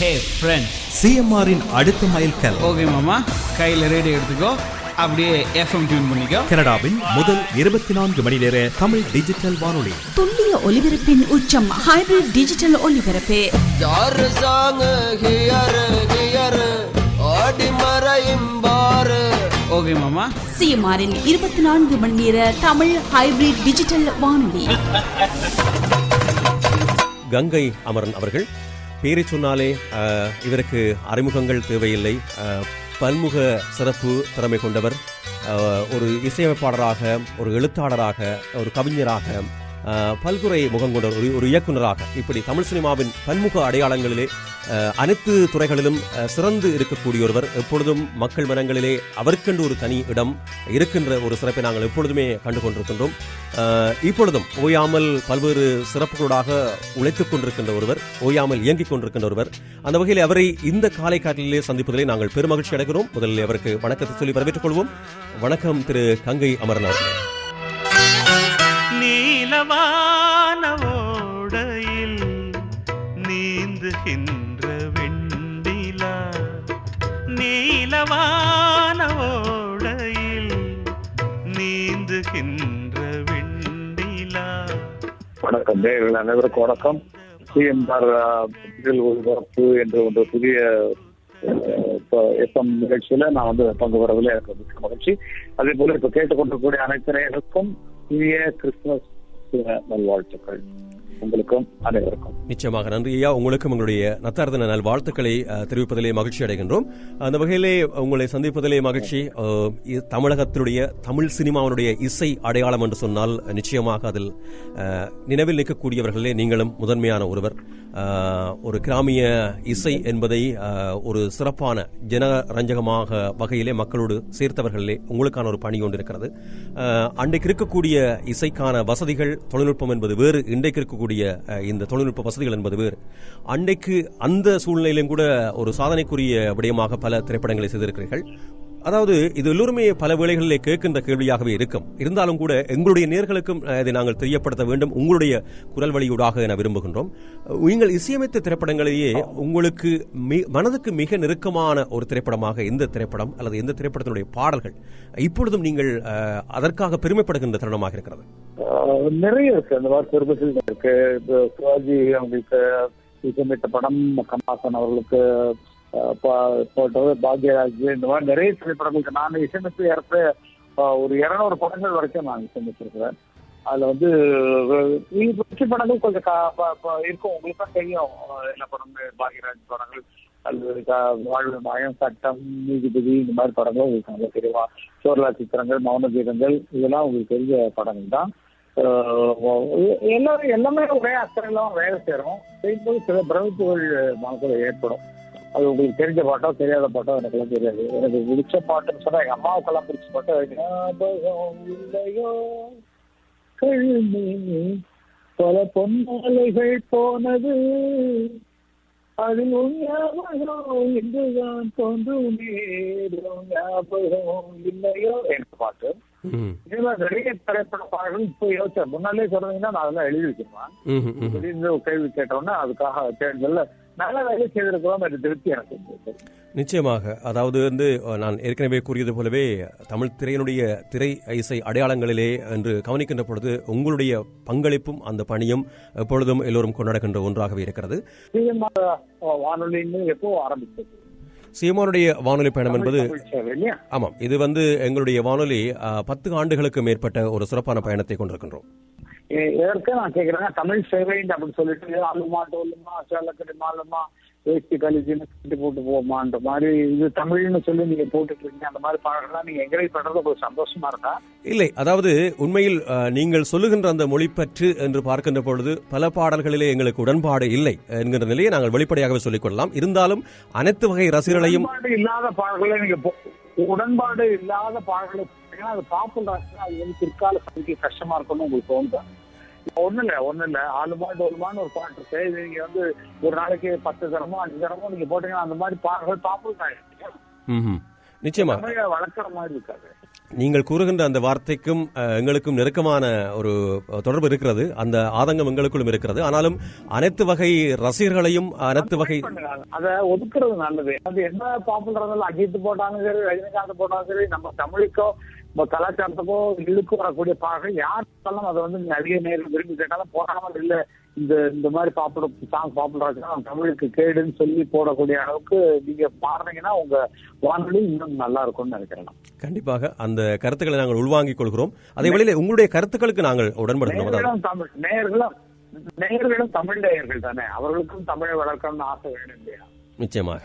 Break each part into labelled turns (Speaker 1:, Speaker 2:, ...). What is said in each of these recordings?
Speaker 1: Hey friends,
Speaker 2: சிஎம்ஆரின் அடுத்த மைல்கல்.
Speaker 1: Okay மாமா, கையில் ரேடியோ எடுத்துக்கோ, அப்படியே எஃப்எம் டியூன் பண்ணிக்கோ.
Speaker 2: கனடாவின் முதல் 24 மணி நேர தமிழ் டிஜிட்டல் வானொலி.
Speaker 3: துல்லிய ஒலிபரப்பின் உச்சம் ஹைபிரிட் டிஜிட்டல் ஒலிபரப்பு.
Speaker 1: ஓகே மாமா,
Speaker 3: சிஎம்ஆரின் 24 மணி நேர தமிழ் ஹைபிரிட் டிஜிட்டல் வானொலி.
Speaker 4: கங்கை அமரன் அவர்கள் பேரை சொன்னாலே இவருக்கு அறிமுகங்கள் தேவையில்லை. பன்முக சிறப்பு திறமை கொண்டவர். ஒரு இசையமைப்பாளராக, ஒரு எழுத்தாளராக, ஒரு கவிஞராக, பல்துறை முகம் கொண்ட ஒரு இயக்குநராக, இப்படி தமிழ் சினிமாவின் பன்முக அடையாளங்களிலே அனைத்து துறைகளிலும் சிறந்து இருக்கக்கூடிய ஒருவர். எப்பொழுதும் மக்கள் மனங்களிலே அவருக்கென்று ஒரு தனி இடம் இருக்கின்ற ஒரு சிறப்பை நாங்கள் எப்பொழுதுமே கண்டு கொண்டிருக்கின்றோம். இப்பொழுதும் ஓயாமல் பல்வேறு சிறப்புகளோடாக உழைத்துக் கொண்டிருக்கின்ற ஒருவர், ஓயாமல் இயங்கிக் கொண்டிருக்கின்ற ஒருவர். அந்த வகையில் அவரை இந்த காலை காட்டிலே சந்திப்பதிலே நாங்கள் பெருமகிழ்ச்சி அடைகிறோம். முதலில் அவருக்கு வணக்கத்தை சொல்லி வரவேற்றுக் கொள்வோம். வணக்கம் திரு கங்கை அமரன் அவர்களே.
Speaker 5: நீலவான ஓடையில் நீந்துகின்ற வெண்ணிலா, நீலவான ஓடையில் நீந்துகின்ற வெண்ணிலா.
Speaker 6: வணக்கம் நேயர்கள் அனைவருக்கும் வணக்கம். சிஎம்ஆர் ஒலிபரப்பு என்ற ஒரு புதிய எஃப்எம் நிகழ்ச்சியில நான் பங்கு வரவில்லை. எனக்கு மிக்க மகிழ்ச்சி. அதே போல இப்ப கேட்டுக்கொண்டிருக்கக்கூடிய அனைத்து நேயர்களுக்கும் இனிய கிறிஸ்துமஸ் நல்வாழ்த்துக்கள் உங்களுக்கும் அனைவருக்கும்.
Speaker 4: நிச்சயமாக நன்றி ஐயா. உங்களுக்கும் உங்களுடைய நத்தார்தன நல் வாழ்த்துக்களை தெரிவிப்பதிலே மகிழ்ச்சி அடைகின்றோம். அந்த வகையிலே உங்களை சந்திப்பதிலே மகிழ்ச்சி. தமிழகத்தினுடைய தமிழ் சினிமாவுடைய இசை அடையாளம் என்று சொன்னால் நிச்சயமாக அதில் நினைவில் நிற்கக்கூடியவர்களே நீங்களும் முதன்மையான ஒருவர். ஒரு கிராமிய இசை என்பதை ஒரு சிறப்பான ஜனரஞ்சகமாக வகையிலே மக்களோடு சேர்த்தவர்களே உங்களுக்கான ஒரு பணி ஒன்று இருக்கிறது. அன்றைக்கு இருக்கக்கூடிய இசைக்கான வசதிகள், தொழில்நுட்பம் என்பது வேறு, இன்றைக்கு இருக்கக்கூடிய இந்த தொழில்நுட்ப வசதிகள் என்பது வேறு. அன்றைக்கு அந்த சூழ்நிலையிலும் கூட ஒரு சாதனைக்குரிய விடயமாக பல திரைப்படங்களை செய்திருக்கிறீர்கள். அதாவது இது எல்லோருமே பல வேளைகளிலே கேட்கின்ற கேள்வியாகவே இருக்கும். இருந்தாலும் கூட எங்களுடைய நேயர்களுக்கும் இதை நாங்கள் தெரியப்படுத்த வேண்டும், உங்களுடைய குரல் வழியூடாக என விரும்புகின்றோம். நீங்கள் இசையமைத்த திரைப்படங்களிலேயே உங்களுக்கு மனதுக்கு மிக நெருக்கமான ஒரு திரைப்படமாக எந்த திரைப்படம் அல்லது எந்த திரைப்படத்தினுடைய பாடல்கள் இப்பொழுதும் நீங்கள் அதற்காக பெருமைப்படுகின்ற தருணமாக இருக்கிறது?
Speaker 6: நிறைய இருக்கு. அந்த மாதிரி பெருமைகள் இருக்கு. சிவாஜி அவங்களுக்கு இசையமைத்த படம், கமல்ஹாசன் அவர்களுக்கு போட்டது, பாக்யராஜ், இந்த மாதிரி நிறைய திரைப்படங்களுக்கு நான் இசையமைப்பு ஒரு 200 படங்கள் வரைக்கும் நான் இசையமைச்சிருக்கிறேன். அதுல வெற்றி படங்கள் கொஞ்சம் இருக்கும். உங்களுக்கு தான் தெரியும் எல்லா படங்கள், பாக்யராஜ் படங்கள் அல்லது வாழ்வு மாயம், சட்டம், நீதிபதி, இந்த மாதிரி படங்கள் உங்களுக்கு நல்லா தெரியுமா. சோர்லா சித்திரங்கள், மௌன கீதங்கள், இதெல்லாம் உங்களுக்கு தெரிஞ்ச படங்கள் தான். எல்லாமே ஒரே அக்கறையெல்லாம் வேலை சேரும். செய்யும்போது சில பிரமிப்புகள் மனசுல ஏற்படும். அது உங்களுக்கு தெரிஞ்ச பாட்டோ தெரியாத பாட்டோ எனக்கெல்லாம் தெரியாது. எனக்கு பிடிச்ச பாட்டுன்னு சொன்னா எங்க அம்மாவுக்கெல்லாம் பிடிச்ச பாட்டோ, இல்லையோ பல பொன்னாலைகள் போனது அதில் ஞாபகம் என்றுதான் தோன்றும் ஞாபகம் இல்லையோ என்ற பாட்டு. இதெல்லாம் நிறைய திரைப்பட பாடல்கள் இப்போ யோசிச்சேன். முன்னாலே சொல்றீங்கன்னா நான் அதெல்லாம் எழுதி வச்சிருவேன். திடீர்னு கேள்வி கேட்டோன்னா அதுக்காக தேர்தல்ல நல்ல வேலை செய்திருக்கிறோம் என்று திருப்தி எனக்கு.
Speaker 4: நிச்சயமாக. அதாவது நான் ஏற்கனவே கூறியது போலவே தமிழ் திரையினுடைய திரை இசை அடையாளங்களிலே என்று கவனிக்கின்ற பொழுது உங்களுடைய பங்களிப்பும் அந்த பணியும் எப்பொழுதும் எல்லோரும் கொண்டாடுகின்ற ஒன்றாகவே இருக்கிறது.
Speaker 6: வானொலின்னு எப்போ ஆரம்பிச்சது?
Speaker 4: சிஎம்ஆருடைய வானொலி பயணம் என்பது, ஆமாம், இது எங்களுடைய வானொலி 10 ஆண்டுகளுக்கு மேற்பட்ட ஒரு சிறப்பான பயணத்தை கொண்டிருக்கின்றோம்.
Speaker 6: இதற்கு நான் கேட்கிறேன், தமிழ் சேவை அப்படின்னு சொல்லிட்டு ஆளுமா டோலுமா சேலக்கடி மாலுமா வேஷ்டி கழிச்சுன்னு போட்டு போமான்ற மாதிரி இது தமிழ்னு சொல்லி நீங்க போட்டுட்டு இருக்கீங்க. அந்த மாதிரி பாடலாம் நீங்க என்கரேஜ் பண்றது உங்களுக்கு சந்தோஷமா இருக்கா?
Speaker 4: இல்லை, அதாவது உண்மையில் நீங்கள் சொல்லுகின்ற அந்த மொழி பற்று என்று பார்க்கின்ற பொழுது பல பாடல்களிலே எங்களுக்கு உடன்பாடு இல்லை என்கின்ற நிலையை நாங்கள் வெளிப்படையாகவே சொல்லிக் கொள்ளலாம். இருந்தாலும் அனைத்து வகை ரசிகர்களையும்
Speaker 6: இல்லாத பாடல்களை நீங்க உடன்பாடு இல்லாத பாடல்களை அது பாப்புலர், அது பிற்கால சமைக்க கஷ்டமா இருக்கும்னு உங்களுக்கு தோணுதா? ஒண்ணு இல்ல ஆளுமா டோலுமான்னு ஒரு பாட்டு இருக்கு. நீங்க ஒரு நாளைக்கு 10 தரமோ 5 தரமோ நீங்க போட்டீங்கன்னா அந்த மாதிரி பாடல்கள் பாப்புலர் ஆயிடுச்சு.
Speaker 4: நிச்சயமா
Speaker 6: தமிழை வளர்க்குற மாதிரி இருக்காது.
Speaker 4: நீங்கள் கூறுகின்ற அந்த வார்த்தைக்கும் எங்களுக்கும் நெருக்கமான ஒரு தொடர்பு இருக்கிறது. அந்த ஆதங்கம் எங்களுக்குள்ளும் இருக்கிறது. ஆனாலும் அனைத்து வகை ரசிகர்களையும் அனைத்து வகை
Speaker 6: அதை ஒதுக்குறது நல்லது. அது என்ன பாப்புலர் அஜித் போட்டாலும் சரி, ரஜினிகாந்த் போட்டாலும் சரி, நம்ம தமிழுக்கோ நம்ம கலாச்சாரத்துக்கோ இழுக்கு வரக்கூடிய பாடல்கள் யார் இருந்தாலும் அதை வந்து நிறைய நேரம் விரும்பி கேட்டாலும் போடாமல் இல்லை இந்த மாதிரி சாங் பாப்புலர் தமிழுக்கு கேடுன்னு சொல்லி போடக்கூடிய அளவுக்கு நீங்க பாடுறீங்கன்னா உங்க வானொலி இன்னும் நல்லா இருக்கும்னு நினைக்கிறேன்.
Speaker 4: கண்டிப்பாக அந்த கருத்துக்களை நாங்கள் உள்வாங்கிக் கொள்கிறோம். அதே வேளையில் உங்களுடைய கருத்துக்களுக்கு நாங்கள் உடன்படுகிறோம்.
Speaker 6: நேயர்களும் தமிழ் நேயர்கள் தானே, அவர்களுக்கும் தமிழை வளர்க்கணும்னு ஆசை வேணும் இல்லையா?
Speaker 4: நிச்சயமாக.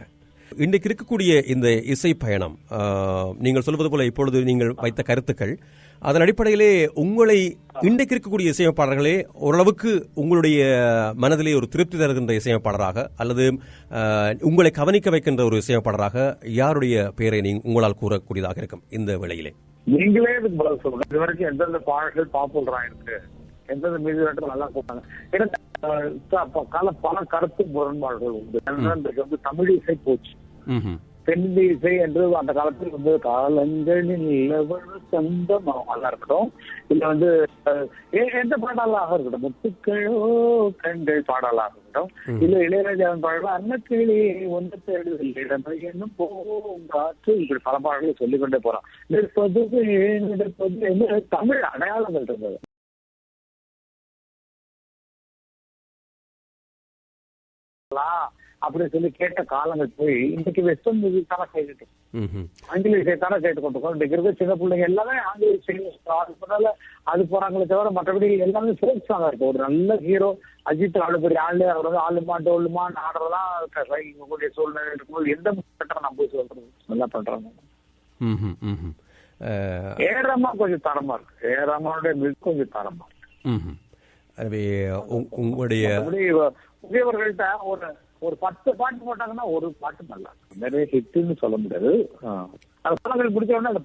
Speaker 4: இன்றைக்கு இருக்கக்கூடிய இந்த இசை பயணம், நீங்கள் சொல்வது போல இப்பொழுது நீங்கள் வைத்த கருத்துக்கள், அதன் அடிப்படையிலே உங்களை இன்றைக்கு இருக்கக்கூடிய இசையமைப்பாளர்களே ஓரளவுக்கு உங்களுடைய மனதிலே ஒரு திருப்தி தருகின்ற இசையமைப்பாளராக அல்லது உங்களை கவனிக்க வைக்கின்ற ஒரு இசையமைப்பாளராக யாருடைய பெயரை உங்களால் கூறக்கூடியதாக இருக்கும் இந்த வேளையிலே?
Speaker 6: நீங்களே இதுக்கு பதில் சொல்லுங்க. இது வரைக்கும் எந்தெந்த பாடல்கள் பாப்புலரா இருக்கு, எந்தெந்த மியூசிக் நல்லா போட்டாங்க? பல கருத்து முரண்பாடுகள் உண்டு. வந்து தமிழ் இசை போச்சு, தென்னிந்திய இசை என்று அந்த காலத்தில் வந்து காலங்களில் சொந்தம் நல்லா இருக்கட்டும், இல்ல வந்து எந்த பாடலாக இருக்கட்டும், முத்துக்களோ கண்கள் பாடலாக இருக்கட்டும், இல்ல இளையராஜாவின் பாடலாம் அன்னக்கிளி ஒன்று தேடுதல் என்னும் காற்று, இப்படி பல பாடல்களை சொல்லிக்கொண்டே போறோம். தமிழ் அடையாளங்கள் இருந்தது. அப்படின்னு சொல்லி கேட்ட காலங்கள் போய் இன்னைக்கு வெஸ்டர்ன் மியூசிக் தானே கேட்டுட்டு, ஆங்கில இசை தானே கேட்டுக்கொண்டிருக்கோம். இன்னைக்கு இருக்க சின்ன பிள்ளைங்க எல்லாமே ஆங்கில இசை அது போறாங்களே தவிர மற்றபடி எல்லாமே ஃபோக் சாங்கா இருக்கு. ஒரு நல்ல ஹீரோ அஜித் அவ்வளவு பெரிய ஆளு, அவர் வந்து ஆளுமா டோலுமான்னு ஆடுறதெல்லாம் இவங்களுடைய சூழ்நிலை இருக்கும்போது எந்த முன்னேற்றம் நான் போய் சொல்றது நல்லா பண்றாங்க. ஏறாமா கொஞ்சம் தரமா இருக்கு, ஏறாமாவுடைய மியூசிக் கொஞ்சம் தரமா இருக்கு.
Speaker 4: உங்களுடைய
Speaker 6: புதியவர்கள்ட்ட ஒரு 10 பாட்டு போட்டாங்கன்னா ஒரு பாட்டு நல்லா இருக்கும். நிறைய ஹிட்னு சொல்ல முடியாது. அந்த படங்கள் பிடிச்ச உடனே அந்த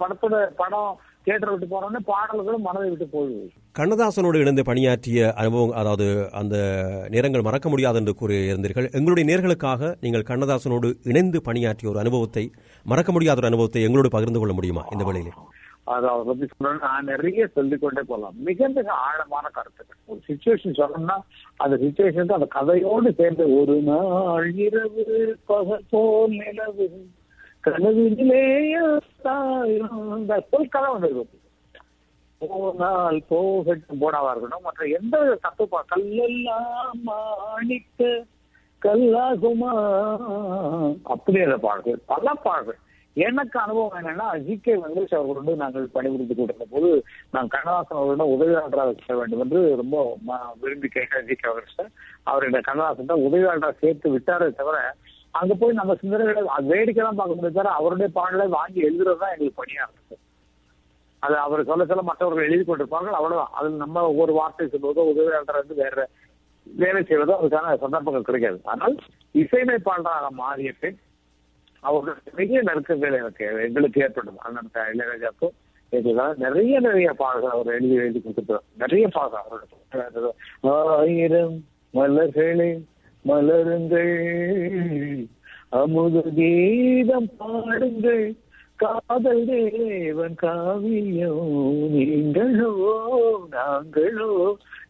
Speaker 6: படம் தியேட்டர் விட்டு போனோடனே பாடல்களும் மனதை விட்டு போகுது.
Speaker 4: கண்ணதாசனோடு இணைந்து பணியாற்றிய அனுபவம், அதாவது அந்த நேரங்கள் மறக்க முடியாது என்று கூறியிருந்தீர்கள். எங்களுடைய நேர்களுக்காக நீங்கள் கண்ணதாசனோடு இணைந்து பணியாற்றிய ஒரு அனுபவத்தை, மறக்க முடியாத ஒரு அனுபவத்தை எங்களோடு பகிர்ந்து கொள்ள முடியுமா இந்த வேளையிலே?
Speaker 6: அதை பத்தி சொல்லணும்னா நான் நிறைய சொல்லிக்கொண்டே போகலாம். மிக மிக ஆழமான கருத்துக்கள். ஒரு சிச்சுவேஷன் சொல்லணும்னா அந்த சிச்சுவேஷனுக்கு அந்த கதையோடு சேர்ந்து ஒரு நாள் இரவு பகல் போல் நிலவு கனவிலேயே கதை வந்துருக்கும். போனால் போகட்டும் போடாவா இருக்கட்டும், மற்ற எந்த தப்பு கல்லெல்லாம் மாணிக்க கல்லாகுமா அப்படி அந்த பாடல்கள், பல பாடல்கள். எனக்கு அனுபவம் என்னன்னா, ஜி.கே. வெங்கடேஷ் அவர்களோடு நாங்கள் பணிபுரிந்து கொண்டிருந்த போது நான் கண்ணதாசன் அவர்களிடம் உதவியாளராக செய்ய வேண்டும் என்று ரொம்ப விரும்பி கேட்டேன். ஜி.கே. வெங்கடேஷ் அவர் இந்த கண்ணதாசன் உதவியாளராக சேர்த்து விட்டாரே தவிர அங்க போய் நம்ம சிந்தனைகளை வேடிக்கை தான் பார்க்க முடியாது தவிர அவருடைய பாடலை வாங்கி எழுதுறதுதான் எங்களுக்கு பணியா இருக்கு. அது அவர் சொல்ல மற்றவர்கள் எழுதி கொண்டிருப்பார்கள், அவ்வளவுதான். அதில் நம்ம ஒவ்வொரு வார்த்தை சொல்வதோ உதவியாளர் வந்து வேற வேலை செய்வதோ அதுக்கான சந்தர்ப்பங்கள் கிடைக்காது. ஆனால் இசையமைப்பாளராக மாறிய பின் அவர்களுடைய பெரிய நெருக்கங்கள் எங்களுக்கு ஏற்பட்டது. அண்ணன் இளையராஜாக்கும் எங்களுக்காக நிறைய பாடல்கள் அவர் எழுதி கொடுத்துட்டார். நிறைய பாடல்கள் அவரோட ஆயிரம் மலர்களே மலருங்கள் அமுத கீதம் பாடுங்கள் காதல் தேவன் காவியம் நீங்களோ நாங்களோ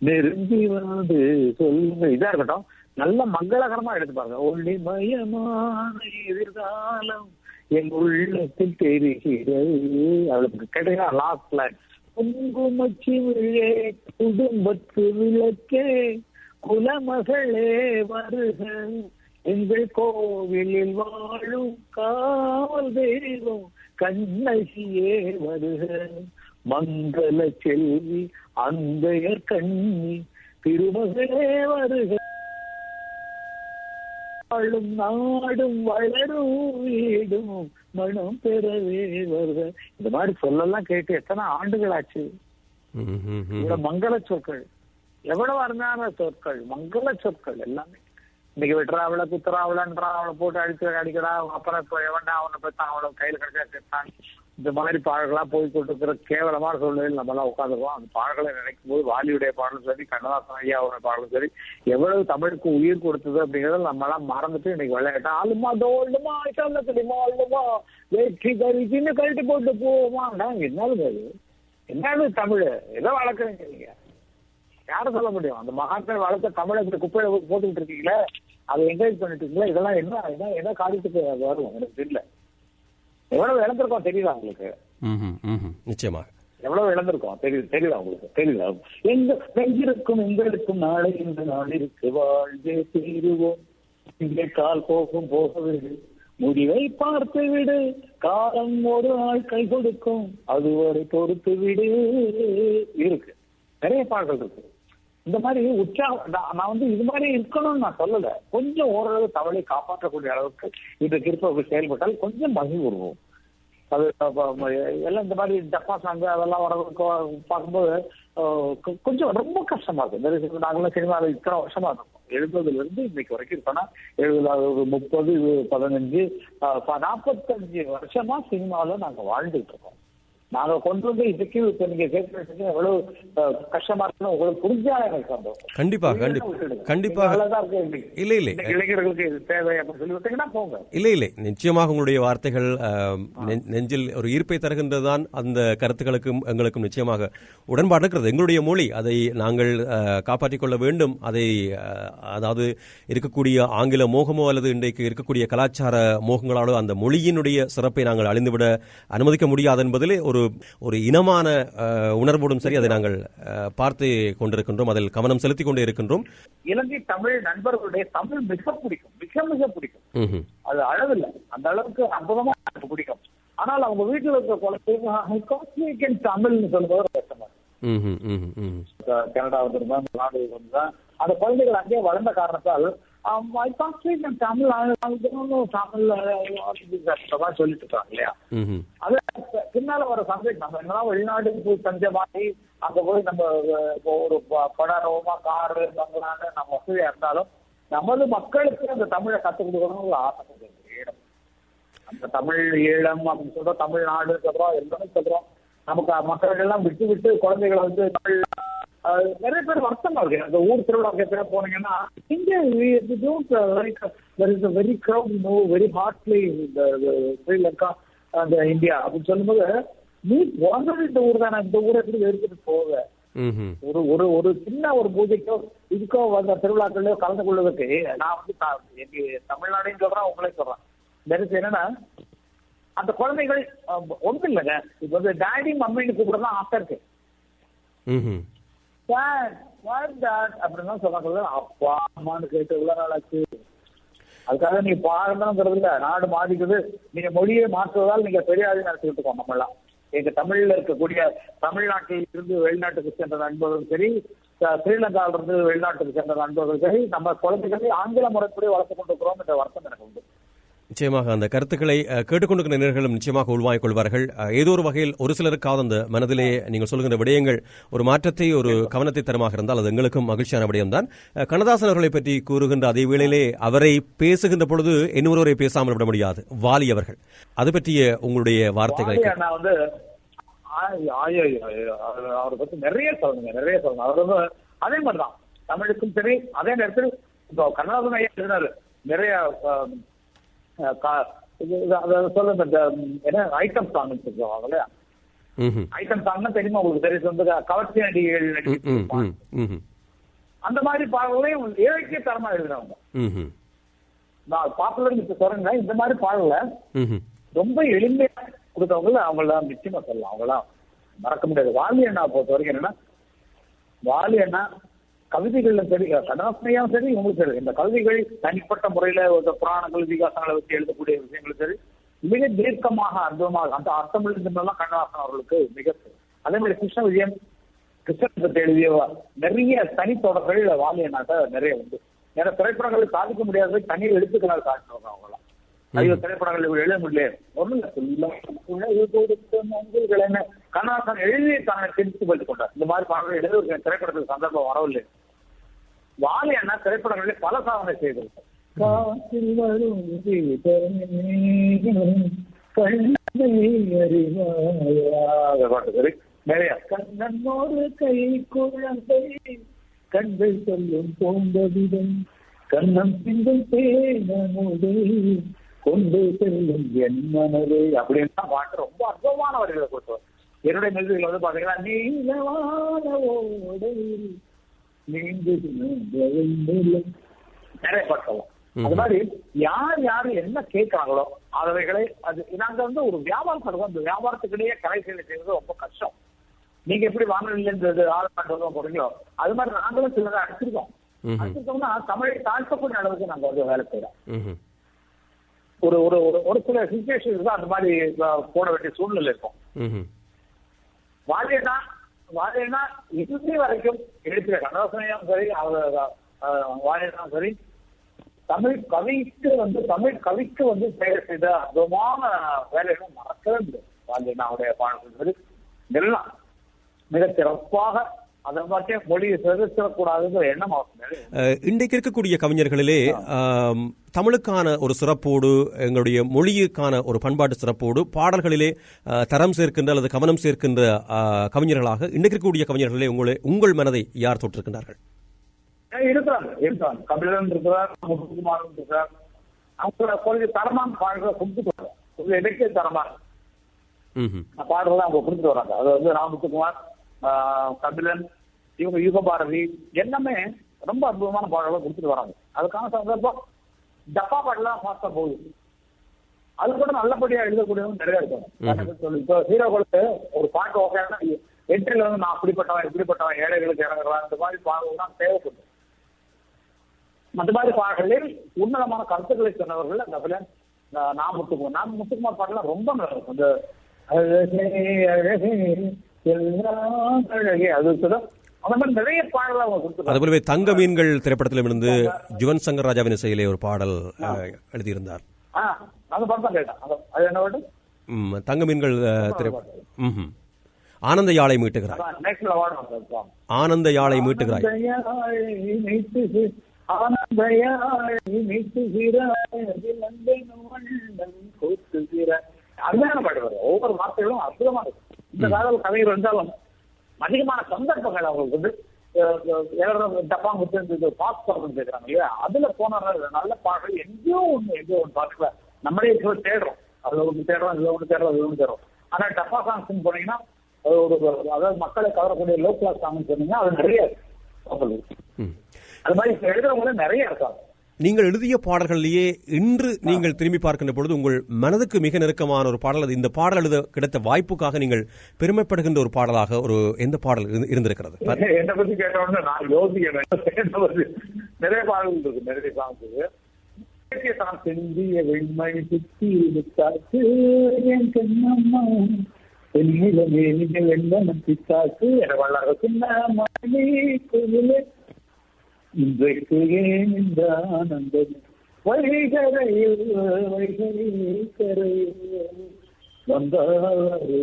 Speaker 6: நெருங்கி வந்து சொல்லுங்க. இதா இருக்கட்டும், நல்ல மங்களகரமா எடுத்து பாருங்க. ஒளிமயமான எதிர்காலம் என் உள்ளத்தில் தெரிகிறது. அவளுக்கு கேட்டீங்கன்னா லாஸ்ட் லைன், குங்குமச்சி விழே குடும்பத்து விளக்கே குலமகளே வருக எங்கள் கோவிலில் வாழும் காவல் தெய்வம் கண்ணகியே வருக மங்கள செல்வி அந்தையர் கண்ணி திருமகளே வருக வாழும் நாடும் வளரும் வீடும் மனம் பெறவே வருக. இந்த மாதிரி சொல்லலாம் கேட்டு எத்தனை ஆண்டுகள் ஆச்சு. மங்கள சொற்கள், எவ்வளவு அருமையான சொற்கள், மங்கள சொற்கள் எல்லாமே. இன்னைக்கு வெட்டுறாவளை குத்துறாவளன்றா, அவளை போட்டு அடிக்கிறா, அப்புறம் இப்ப எவன்டா அவனை பத்தி அவளை கையில் கிடைச்சா சேர்த்தான், இந்த மாதிரி பாடல்களா போய் கொண்டிருக்கிற கேவலமான சூழ்நிலையில் நம்ம எல்லாம் உட்காந்துருக்கோம். அந்த பாடல்களை நினைக்கும் போது வாலியுடைய பாடலும் சரி, கண்ணதாசன் ஐயாவோட பாடலும் சரி, எவ்வளவு தமிழுக்கு உயிர் கொடுத்தது அப்படிங்கறத நம்ம எல்லாம் மறந்துட்டு இன்னைக்கு விளையாட்டா ஆளுமா தோல்டுமா தெரியுமா ஆளுமா வெற்றி கறிச்சின்னு கழட்டி போட்டு போவோமா. என்னது அது? என்னது தமிழ்? எதை வளர்க்குறீங்க நீங்க? யாரும் சொல்ல முடியும்? அந்த மகாத்மா வளர்த்த தமிழை இப்படி குப்பையில போட்டுக்கிட்டு இருக்கீங்களே, அதை என்கரேஜ் பண்ணிட்டு இருக்கீங்களா? இதெல்லாம் என்ன காரியத்துக்கு வரும் எனக்கு தெரியல. எவ்வளவு இழந்திருக்கோம் தெரியுதா உங்களுக்கு?
Speaker 4: நிச்சயமாக
Speaker 6: எவ்வளவு இழந்திருக்கோம் தெரியுதா உங்களுக்கு? தெரியுதா? எங்க நெஞ்சிருக்கும் எங்களுக்கும் நாளை இந்த நாளிற்கு வாழ்வே தீருவோம். இங்கே கால் போகும் போகவிடு, முடிவை பார்த்து விடு, காலம் ஒரு நாள் கை கொடுக்கும், அதுவரை பொறுத்து விடு. இருக்கு, நிறைய பாடல்கள் இருக்கு. இந்த மாதிரி உற்சாகம் நான் வந்து இது மாதிரி இருக்கணும்னு நான் சொல்லல. கொஞ்சம் ஓரளவு தமிழை காப்பாற்றக்கூடிய அளவுக்கு இன்றைக்கு இருப்பவர்கள் செயல்பட்டால் கொஞ்சம் மகிழ்வு வருவோம். அது எல்லாம் இந்த மாதிரி டப்பா சாங்கு அதெல்லாம் வரதுக்கு பார்க்கும்போது கொஞ்சம் ரொம்ப கஷ்டமா இருக்கும். நாங்களாம் சினிமாவில் இத்தனை வருஷமா இருக்கும், 70ல இருந்து இன்னைக்கு வரைக்கும் இருக்கோம்னா 70 30 15 45 வருஷமா சினிமாவில் நாங்க வாழ்ந்துட்டு இருக்கோம். நாங்க கொண்டு வந்து இதுக்கு இப்ப நீங்க கேட்கறதுக்கு எவ்வளவு கஷ்டமா இருக்குன்னு உங்களுக்கு புரிஞ்சா எனக்கு சந்தோஷம்.
Speaker 4: கண்டிப்பாக இல்ல
Speaker 6: இளைஞர்களுக்கு தேவை அப்படின்னு சொல்லி விட்டீங்கன்னா போங்க.
Speaker 4: இல்ல நிச்சயமாக உங்களுடைய வார்த்தைகள் நெஞ்சில் ஒரு ஈர்ப்பை தருகின்றதுதான். அந்த கருத்துக்களுக்கும் எங்களுக்கும் நிச்சயமாக உடன்பாடு இருக்கிறது. எங்களுடைய மொழி, அதை நாங்கள் காப்பாற்றிக் கொள்ள வேண்டும். அதை அதாவது இருக்கக்கூடிய ஆங்கில மோகமோ அல்லது இன்றைக்கு இருக்கக்கூடிய கலாச்சார மோகங்களாலோ அந்த மொழியினுடைய சிறப்பை நாங்கள் அழிந்துவிட அனுமதிக்க முடியாது என்பதிலே ஒரு இனமான உணர்வோடும் சரி அதை நாங்கள் பார்த்து கொண்டிருக்கின்றோம். அதில் கவனம் செலுத்திக் கொண்டே இருக்கின்றோம்.
Speaker 6: இலங்கை தமிழ் நண்பர்களுடைய தமிழ் மிக பிடிக்கும், மிக பிடிக்கும். அது அளவில்லை, அந்த அளவுக்கு அற்புதமா எனக்கு பிடிக்கும். ஆனால் அவங்க வீட்டில் இருக்க குழந்தைங்க தமிழ்னு சொல்லும்போது கஷ்டமா இருக்கு. கனடா வந்திருந்தா, நாடு வந்தா, அந்த குழந்தைகள் அங்கே வளர்ந்த காரணத்தால் தமிழ் சொல்லிட்டு இருக்காங்க இல்லையா? அது பின்னால வர சப்ஜெக்ட் நம்ம என்னன்னா வெளிநாடு போய் தஞ்சமாகி அங்க போய் நம்ம ஒரு படாரோமா காரு பங்களான்னு நம்ம வசதியா இருந்தாலும் நமது மக்களுக்கு அந்த தமிழை கற்றுக் கொடுக்கணும்னு ஒரு ஆசைப்படுறோம். அந்த தமிழ் ஈழம் அப்படின்னு சொல்றோம், தமிழ்நாடு சொல்றோம், எல்லாமே சொல்றோம். நமக்கு மக்கள் எல்லாம் விட்டு குழந்தைகளை வந்து தமிழ் நிறைய பேர் வருத்தமா இருக்கு. அந்த ஊர் திருவிழாக்கு எப்ப போனீங்கன்னா இங்க very crowd very hardly Sri Lanka அந்த இந்தியா அப்படின்னு சொல்லும்போது நீ பிறந்தது இந்த ஊர் தானே, இந்த ஊரை எப்படி எடுத்துட்டு போவ? ஒரு ஒரு சின்ன ஒரு பூஜைக்கோ இதுக்கோ அந்த திருவிழாக்கள்லயோ கலந்து கொள்வதற்கு நான் வந்து தமிழ்நாடையும் சொல்றேன், உங்களையும் சொல்றேன். தெரிஞ்சு என்னன்னா அந்த குழந்தைகள் ஒன்றும் இல்லைங்க, இப்ப வந்து டேடி மம்மின்னு கூப்பிடலாம் ஆசை இருக்கு. அப்படின்னா சொல்றாங்க, அப்பா அம்மான்னு கேட்டு இவ்வளவு நாள் ஆச்சு. அதுக்காக நீ பாடணுங்கிறது இல்ல, நாடு மாறிக்குது, நீங்க மொழியை மாற்றுவதால் நீங்க பெரியாரு நடத்திட்டு இருக்கோம். நம்ம எல்லாம் எங்க தமிழ்ல இருக்கக்கூடிய தமிழ்நாட்டில் இருந்து வெளிநாட்டுக்கு சென்ற நண்பர்களும் சரி, ஸ்ரீலங்காவில இருந்து வெளிநாட்டுக்கு சென்ற நண்பர்களும் சரி, நம்ம குழந்தைகளை ஆங்கில முறைப்படி வளர்த்து கொண்டு இருக்கிறோம் என்ற வருத்தம் எனக்கு உண்டு.
Speaker 4: நிச்சயமாக அந்த கருத்துக்களை கேட்டுக்கொண்டிருக்கிற நேயர்களும் நிச்சயமாக உள்வாங்கிக் கொள்வார்கள். ஏதோ ஒரு வகையில் ஒரு சிலருக்காவது அந்த மனதிலே நீங்கள் சொல்கின்ற விடயங்கள் ஒரு மாற்றத்தை, ஒரு கவனத்தை தரமாக இருந்தால் அது எங்களுக்கும் மகிழ்ச்சியான விடயம்தான். கண்ணதாசன் அவர்களை பற்றி கூறுகின்ற அதே வேளையிலே அவரை பேசுகின்ற பொழுது இன்னொருவரை பேசாமல் விட முடியாது, வாலி அவர்கள். அது பற்றிய உங்களுடைய வார்த்தைகளை
Speaker 6: வந்து அவரை பத்தி நிறைய சொல்லணும். அவர் வந்து அதே மாதிரிதான் தமிழுக்கும் சரி, அதே நேரத்தில் இப்போ கண்ணதாசன் ஐயா எழுதினாரு நிறைய ஐட்டம் சாங் சொல்லுவாங்க இல்லையா? ஐட்டம் சாங்னா தெரியுமா உங்களுக்கு? தெரியும், வந்து கவர்ச்சி நடிகைகள் அந்த மாதிரி பாடல்களையும் இலக்கிய தரமா எழுதுறவங்க. நான் பாப்புலர் சொல்றேங்க, இந்த மாதிரி பாடல ரொம்ப எளிமையா கொடுத்தவங்க அவங்களாம் நிச்சயமா சொல்லலாம், அவங்களாம் மறக்க முடியாது. வாலி அண்ணா பொறுத்த வரைக்கும் என்னன்னா, வாலி அண்ணா கவிதைகள்ல சரி, கண்ணதாசனையும் சரி, இவங்களும் சரி, இந்த கவிதைகள் தனிப்பட்ட முறையில புராணங்கள் விகாசங்களை வச்சு எழுதக்கூடிய விஷயங்களும் சரி, மிக தீர்க்கமாக அற்புதமாக அந்த அர்த்தமிழந்தெல்லாம் கண்ணதாசன் அவர்களுக்கு மிக. அதே மாதிரி கிருஷ்ண விஜயம், கிருஷ்ணன் பற்றி எழுதிய நிறைய தனித்தொடர்கள் வாலி அண்ணாட்ட நிறைய உண்டு. நிறைய திரைப்படங்கள் சாதிக்க முடியாத தனி எழுத்துக்களால் சாதிச்சவங்க அவங்களாம். ஐயோ திரைப்படங்கள் எழுத முடியல, ஒண்ணும் கண்ணதாசன் எழுதிய தன்னை தெரிவித்து போயிட்டு கொண்டார். இந்த மாதிரி பாடல்கள் எழுத திரைப்படத்துக்கு சந்தர்ப்பம் வரவில்லை. வாலி அண்ணா திரைப்படங்களில் பல சாதனை செய்திருக்கார். பாட்டு சரி நிறைய கண்ணனோடு கை குழந்தை கண்கள் சொல்லும் போந்தவிதம் கண்ணம் சிந்தும் தேனமுதை கொண்டு செல்லும் என் மனதை அப்படின்னா பாட்டு ரொம்ப அற்புதமான வரிகளை கொடுத்தோம். என்னுடைய மியூசிக்ல வந்து பாத்தீங்கன்னா நீலவான ஓடையில் நீண்டு நிறைய பாட்டு. அது மாதிரி யார் யாரு என்ன கேட்கறாங்களோ அவைகளை அது நாங்க வந்து ஒரு வியாபாரம் பண்ணுவோம். அந்த வியாபாரத்துக்கிடையே கலைகளை செய்வது ரொம்ப கஷ்டம். நீங்க எப்படி வானொலின்றது ஆள் போறீங்களோ அது மாதிரி நாங்களும் சிலரை அடிச்சிருக்கோம். அடிச்சிருக்கோம்னா தமிழை தாழ்த்தக்கூடிய அளவுக்கு நாங்க வந்து வேலை செய்யறோம். ஒரு ஒரு ஒரு சில சிச்சுவேஷன் தான் அந்த மாதிரி போட வேண்டிய சூழ்நிலை இருக்கும். வாழைனா இறுதி வரைக்கும் எடுக்கிற கண்ணாசனையும் சரி வாழைனாலும் சரி தமிழ் கவிக்கு வந்து பெயர் செய்த அற்புதமான வேலைகளும் மறக்கவே முடியாது. வாழைனாவுடைய பாடல்கள் எல்லாம் மிக சிறப்பாக அதை மாதிரி மொழியை செலுத்தக்கூடாதுங்கிற எண்ணம் அவசியம்.
Speaker 4: இன்றைக்கு இருக்கக்கூடிய கவிஞர்களிலே தமிழுக்கான ஒரு சிறப்போடு எங்களுடைய மொழியுக்கான ஒரு பண்பாட்டு சிறப்போடு பாடல்களிலே தரம் சேர்க்கின்ற அல்லது கவனம் சேர்க்கின்ற கவிஞர்களாக இன்றைக்கு இருக்கக்கூடிய கவிஞர்களிலே உங்கள் மனதை யார் தொட்டிருக்கின்றார்கள்?
Speaker 6: இருக்கிறாங்க. கபிலன் இருக்கிறார், முத்துக்குமார் இருக்கிறார். அவங்களோட கொஞ்சம் தரமான பாடல்களை கொடுத்துட்டு வராங்க. கொஞ்சம் இலக்கிய தரமான பாடல்களை அவங்க கொடுத்துட்டு வராங்க. அது வந்து முத்துக்குமார், கபிலன், இவங்க யுகபாரதி எல்லாமே ரொம்ப அற்புதமான பாடல்களை கொடுத்துட்டு வராங்க. அதுக்கான சந்தர்ப்பம் டப்பா பாடலாம் பார்த்தா போகுது. அது கூட நல்லபடியா எழுதக்கூடியவங்க நிறைய இருக்காங்க. இப்போ ஹீரோக்களுக்கு ஒரு பாட்டு ஓகேன்னா என்ட்ரில வந்து நான் இப்படிப்பட்டவன் ஏழைகளுக்கு இறங்குறான் இந்த மாதிரி பாடல்கள் தேவைப்படும். அந்த மாதிரி பாடல்களில் உன்னதமான கருத்துக்களை சொன்னவர்கள் கபிலன், முத்துக்குமார் பாடலாம் ரொம்ப நல்லா இருக்கும். அந்த அந்த மாதிரி நிறைய பாடல்கள் அவங்க கொடுத்து.
Speaker 4: அதுபோலவே தங்க மீன்கள் திரைப்படத்திலும் இருந்து ஜுவன் சங்கர் ராஜாவின் இசையிலே ஒரு பாடல் எழுதியிருந்தார்.
Speaker 6: அந்த பாட்டு தான் கேட்டேன். அது என்ன பாட்டு?
Speaker 4: தங்க மீன்கள் திரைப்படம். ஆனந்த யாழை மீட்டுகிறாய், ஆனந்த யாழை மீட்டுகிறாய்,
Speaker 6: அருமையான பாட்டு வரும். ஒவ்வொரு வார்த்தைகளும் அற்புதமா இருக்கும். இந்த கால கதைகள் இருந்தாலும் அதிகமான சந்தர்ப்பங்கள் அவங்களுக்கு வந்து டப்பா முத்து பாஸ் பாடல் கேட்கறாங்க இல்லையா, அதுல போன நல்ல பாடல் எங்கேயோ ஒண்ணு பாட்டுல நம்மளே தேடுறோம். அதுல ஒண்ணு தேடுறோம், இதுல ஒண்ணு தேடுறோம், இதுல ஒண்ணு தேடுறோம். ஆனா டப்பா சாங்ஸ் போனீங்கன்னா அதாவது மக்களை கவரக்கூடிய லோ கிளாஸ் சாங்ஸ் சொன்னீங்கன்னா அது நிறைய அது மாதிரி எழுதுறவங்க நிறைய இருக்காங்க.
Speaker 4: நீங்கள் எழுதிய பாடல்களிலேயே இன்று நீங்கள் திரும்பி பார்க்கின்ற பொழுது உங்கள் மனதுக்கு மிக நெருக்கமான ஒரு பாடல், அது இந்த பாடல் எழுத கிடைத்த வாய்ப்புக்காக நீங்கள் பெருமைப்படுகின்ற ஒரு பாடலாக ஒரு எந்த பாடல் இருந்திருக்கிறது?
Speaker 6: என்னை பத்தி கேட்டோன்னு நான் யோசிக்கிறேன். நிறைய பாடல்கள் இருக்கு, நிறைய சாங்ஸ் இருக்கு. செந்திய வெண்மை சுத்தி காசு என் கண்ணம்மா பிசாசு என வளர சின்ன மணி குயிலே இன்றைக்கு ஏன் இந்த ஆனந்தம் வைகரையில் கரையில் வந்தாரு.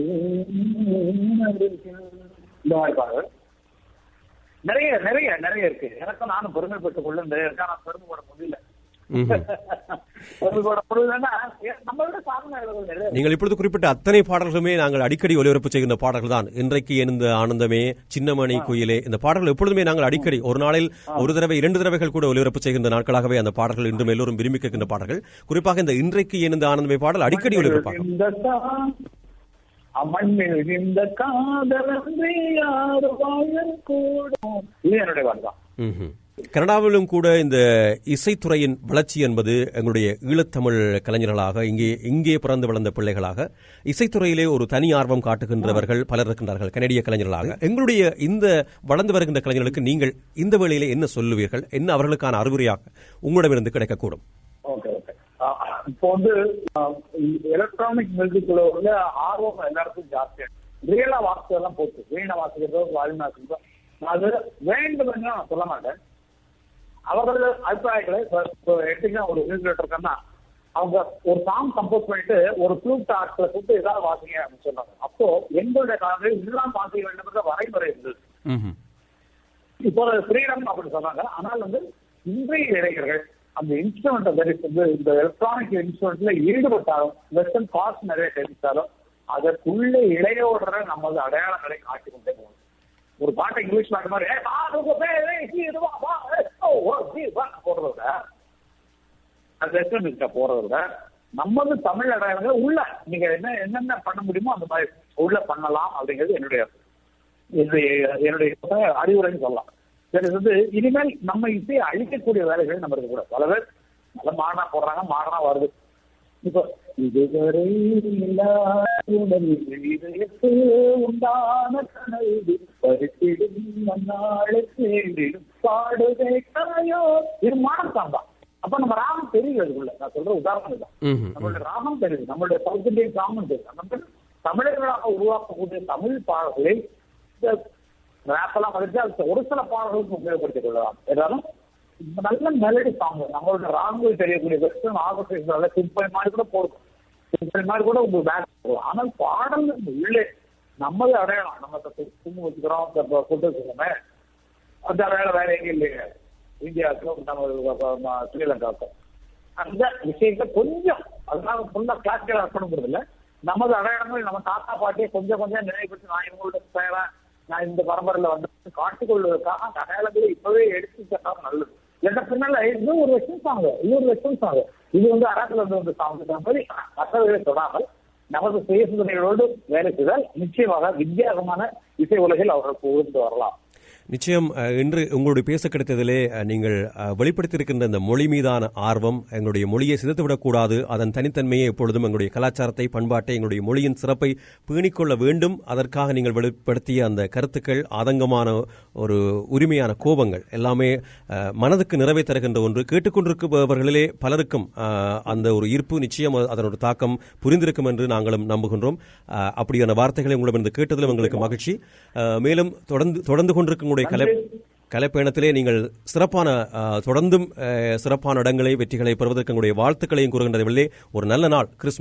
Speaker 6: நிறைய நிறைய நிறைய இருக்கு. எனக்கும் நானும் பெருமைப்பட்டுக் கொள்ள நிறைய இருக்கா. நான் பெருமைப்பட முடியல.
Speaker 4: நீங்கள் இப்பொழுது குறிப்பிட்ட அத்தனை பாடல்களுமே நாங்கள் அடிக்கடி ஒலிபரப்பு செய்கின்ற பாடல்கள் தான். இன்றைக்கு எந்த ஆனந்தமே, சின்னமணி குயிலே, இந்த பாடல்கள் எப்பொழுதுமே நாங்கள் அடிக்கடி ஒரு நாளில் ஒரு தடவை 2 தடவைகள் கூட ஒலிபரப்பு செய்கின்ற நாட்களாகவே அந்த பாடல்கள் இன்றும் எல்லோரும் விரும்பி கேட்கின்ற பாடல்கள். குறிப்பாக இந்த இன்றைக்கு எந்த ஆனந்தமே பாடல் அடிக்கடி ஒலிபரப்பாகும்.
Speaker 6: இந்த காதலன்றி யாரு வாழ கூடும், இது என்னுடைய பாடல்தான்.
Speaker 4: கனடாவிலும் கூட இந்த இசைத்துறையின் வளர்ச்சி என்பது எங்களுடைய ஈழத்தமிழ் கலைஞர்களாக இங்கே பிறந்து வளர்ந்த பிள்ளைகளாக இசைத்துறையிலே ஒரு தனி ஆர்வம் காட்டுகின்றவர்கள் பலர் இருக்கின்றார்கள். கனடிய கலைஞர்களாக எங்களுடைய இந்த வளர்ந்து வருகின்ற கலைஞர்களுக்கு நீங்கள் இந்த வேளையிலே என்ன சொல்லுவீர்கள்? என்ன அவர்களுக்கான அறிவுரையாக உங்களிடமிருந்து கிடைக்கக்கூடும்?
Speaker 6: இப்போ வந்து எலக்ட்ரானிக் மியூசிக்ல வந்து ஆர்வம் எல்லாருக்கும் ஜாஸ்தியா ரியலா வாசிக்கிறதெல்லாம் போச்சு. வீணை வாசிக்கிறதோ வாலினா வாசிக்கிறதோ அது வேண்டும் நான் சொல்ல மாட்டேன். அவர்களோட அபிப்பிராயங்களை எடுத்தீங்கன்னா ஒரு மியூசிக் இருக்காங்கன்னா அவங்க ஒரு சாங் கம்போஸ் பண்ணிட்டு ஒரு ஃப்ளூட் ஆர்ட்ல கூப்பிட்டு ஏதாவது வாசிங்க அப்படின்னு சொன்னாங்க. அப்போ எங்களுடைய காலங்களில் இதெல்லாம் வாசிக்க வேண்டும் வரைமுறை இருந்தது. இப்போ ஃப்ரீடம் அப்படின்னு சொன்னாங்க. ஆனால் வந்து இன்றைய இளைஞர்கள் அந்த இன்ஸ்ட்ருமெண்ட் இந்த எலக்ட்ரானிக் இன்ஸ்ட்ருமெண்ட்ல ஈடுபட்டாலும் வெஸ்டர்ன் காஸ்ட் நிறைய தெரிவித்தாலும் அதற்குள்ள இளையோடுற நமது அடையாளங்களை காட்டிக் கொண்டே போகணும். ஒரு பாட்டை இங்கிலீஷ் பாட்டு மாதிரி போடுறத விட, அது வெஸ்டர்ன் மியூசிக்கா போறத விட நமது தமிழ் அடையாளங்கள் உள்ள நீங்க என்னென்ன பண்ண முடியுமோ அந்த மாதிரி உள்ள பண்ணலாம் அப்படிங்கிறது என்னுடைய அறிவுரைன்னு சொல்லலாம். சரி, இனிமேல் நம்ம இசையை அழிக்கக்கூடிய வேலைகள் நம்ம இருக்கக்கூடாது. பல பேர் நல்ல மாடனா போடுறாங்க, மாடனா வருது. இப்போ இதுவரை உண்டான கனவு பறித்திடும் நாளை தேடிடும் பாடுகை கரையோ, இது மாடத்தான் தான். அப்ப நம்ம ராகம் தெரியுது. அதுக்குள்ள நான் சொல்ற உதாரணம் தான். நம்மளுடைய ராகம் தெரியுது, நம்மளுடைய சவுத் இந்தியன் ராகம் தெரியுது. நம்ம தமிழர்களாக உருவாக்கக்கூடிய தமிழ் பாடல்களை ரேப்பெல்லாம் வந்துட்டு ஒரு சில பாடல்களுக்கு உபயோகப்படுத்திக் கொள்ளலாம். ஏதாலும் நல்ல மெலடி சாங், நம்மளோட ராகங்கள் தெரியக்கூடிய வெஸ்டர்ன் ஆர்கஸ்ட்ரேஷன் சிம்பிள் மாதிரி கூட போடும், சிம்பிள் மாதிரி கூட உங்களுக்கு பேக் போகலாம். ஆனால் பாடல் உள்ளே நம்மளே அடையாளம், நம்ம துணி வச்சுக்கிறோம், கொண்டு வச்சுக்கோமே, அந்த அடையாளம் வேற எங்க இல்லைங்க. இந்தியாவுக்கும் நம்ம ஸ்ரீலங்காவுக்கும் அந்த விஷயங்களை கொஞ்சம் அதனால ஃபுல்லா கிளாசிக்கலா இருக்கணுங்கிறது இல்லை. நமது அடையாளங்கள் நம்ம தாத்தா பாட்டியை கொஞ்சம் கொஞ்சம் நினைவுபடுத்தி நான் இவங்களோட சேரேன், நான் இந்த பரம்பரையில வந்து காட்டிக்கொள்வதற்காக அந்த அடையாளங்களை இப்பவே எடுத்துக்கிட்டாலும் நல்லது. என்ற பின்னால இது ஒரு வெஸ்டர்ன் சாங், இது ஒரு வெஸ்டர்ன் சாங், இது வந்து அரசுல வந்து சாங் மாதிரி மற்றவர்களை தொடாமல் நமது சுய சிந்தனைகளோடு வேலை செய்தால் நிச்சயமாக வித்தியாசமான இசை உலகில் அவர்கள் புகுந்து வரலாம்.
Speaker 4: நிச்சயம். இன்று உங்களுடைய பேச கிடைத்ததிலே நீங்கள் வெளிப்படுத்தியிருக்கின்ற இந்த மொழி மீதான ஆர்வம், எங்களுடைய மொழியை சிதைத்துவிடக்கூடாது, அதன் தனித்தன்மையை எப்பொழுதும் எங்களுடைய கலாச்சாரத்தை, பண்பாட்டை, எங்களுடைய மொழியின் சிறப்பை பேணிக்கொள்ள வேண்டும், அதற்காக நீங்கள் வெளிப்படுத்திய அந்த கருத்துக்கள், ஆதங்கமான ஒரு உரிமையான கோபங்கள் எல்லாமே மனதுக்கு நிறைவை தருகின்ற ஒன்று. கேட்டுக்கொண்டிருப்பவர்களிலே பலருக்கும் அந்த ஒரு ஈர்ப்பு நிச்சயம் அதனோட தாக்கம் புரிந்திருக்கும் என்று நாங்களும் நம்புகின்றோம். அப்படியான வார்த்தைகளை உங்களிடம் கேட்டதிலும் எங்களுக்கு மகிழ்ச்சி. மேலும் தொடர்ந்து கொண்டிருக்கும் கலைப்பயணத்திலே நீங்கள் தொடர்ந்தும் சிறப்பான இடங்களை, வெற்றிகளை பெறுவதற்கு உங்களுடைய வாழ்த்துக்களையும் கூறுகின்றதிலே ஒரு நல்ல நாள், கிறிஸ்துமஸ்